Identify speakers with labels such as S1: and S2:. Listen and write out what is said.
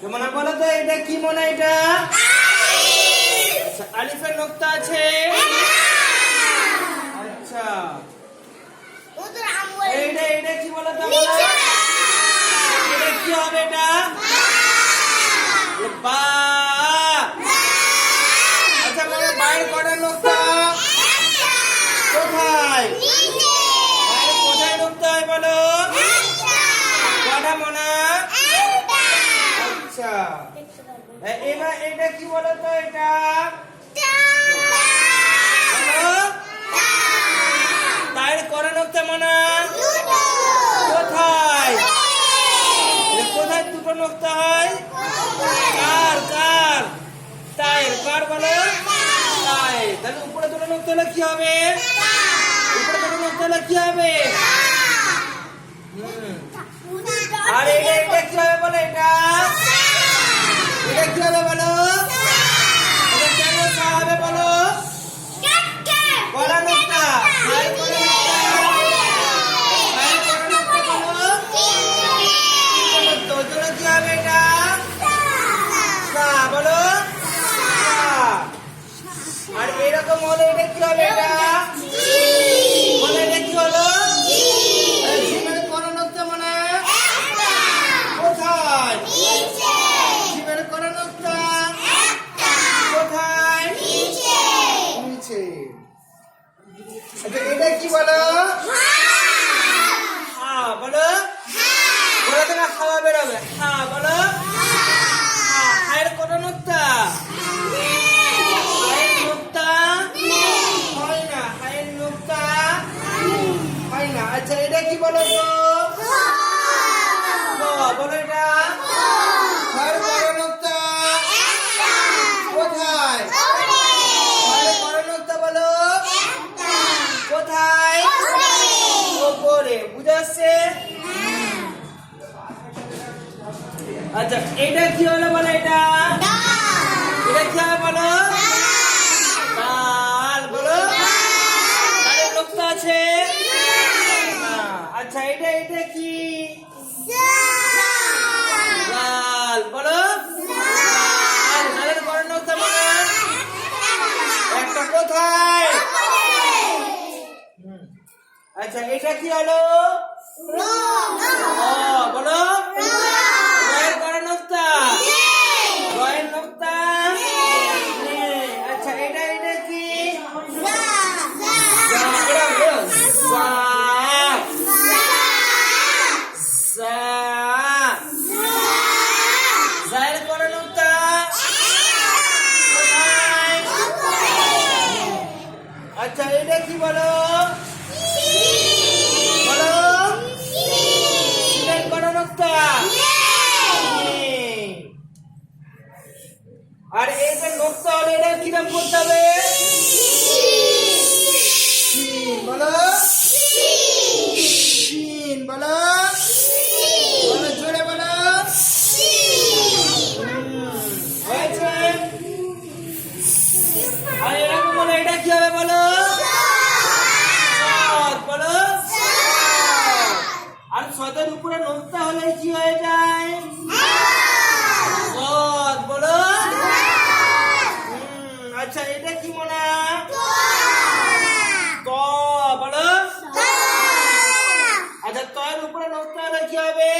S1: তোমরা বলো তো এটা কি মনে এটা? আচ্ছা আলিফের নোক্তা আছে। আচ্ছা এইটা এটা কি বলো তো? এটা কি হবে এটা? বা। আচ্ছা মানে বাইরে কটা নোক্তা? কোথায়? বাইরে কোথায় নোক্তা হয় বলো? কটা মনে? আচ্ছা এবার এটা কি বলো তো এটা? বাইরে কটা নোক্তা মনে? কোথায়? কোথায় দুটো নোক্তা হয়? কার কার? তায়ের কার বলো? তায়ের। তাহলে উপরে দুটো নোক্তা হলে কি হবে? উপরে দুটো নোক্তা হলে কি হবে? আর এটা এটা কি হবে বলো? এটা এটা কি হবে বলো? এটা কেন হবে বলো? কড়া নোক্তা। বাইরে কড়া নোক্তা। বাইরে কড়া নোক্তা বলো। তো জন্য কি হবে এটা? সা বলো। আর এরকম হলে এটা কি হবে? এটা বলে এটা কি হলো? জীবের কড়া নোক্তা মানে কোথায়? জীবের কড়া নোক্তা কোথায়? নিচে। আচ্ছা এটা কি বলো? হা বলো। বলো তো না খাওয়া বেরোবে। হা বলো। হায়ের কটা নোক্তা? হায়ের নোক্তা হয় না। হায়ের নোক্তা হয় না। আচ্ছা এটা কি বলো তো? বলো এটা হায়ের কটা নোক্তা কোথায়? হায়ের কটা নোক্তা বলো কোথায়? ওপরে। বুঝে আসছে? আচ্ছা এটা কি হলো বলো? এটা এটা কি হবে বলো? ডাল বলো। ডালের নোক্তা আছে? আচ্ছা এটা এটা কি? লাল বলো। ডালের কড়া নোক্তা বলো। একটা কোথায়? আচ্ছা এটা কি হলো? বলো। রয়ের কড়া নোক্তা। রয়ের নোক্তা। আচ্ছা এটা এটা কি? জায়ের কড়া নোক্তা কোথায়? আচ্ছা এটা কি বলো? বলো। সিনের কড়া নোক্তা। আর এই যে নোক্তা হলে এটা কিরম করতে হবে? বলো। সিন বলো। বলো জোরে বলো। হয়েছে? আর এরকম বলো এটা কি হবে বলো? বলো। আর সদের উপরে নোক্তা হলে কি হয়ে যায়? বলো। আচ্ছা এটা কি মনে? ত বলো। আচ্ছা তয়ের উপরে নোক্তা হলে কি হবে?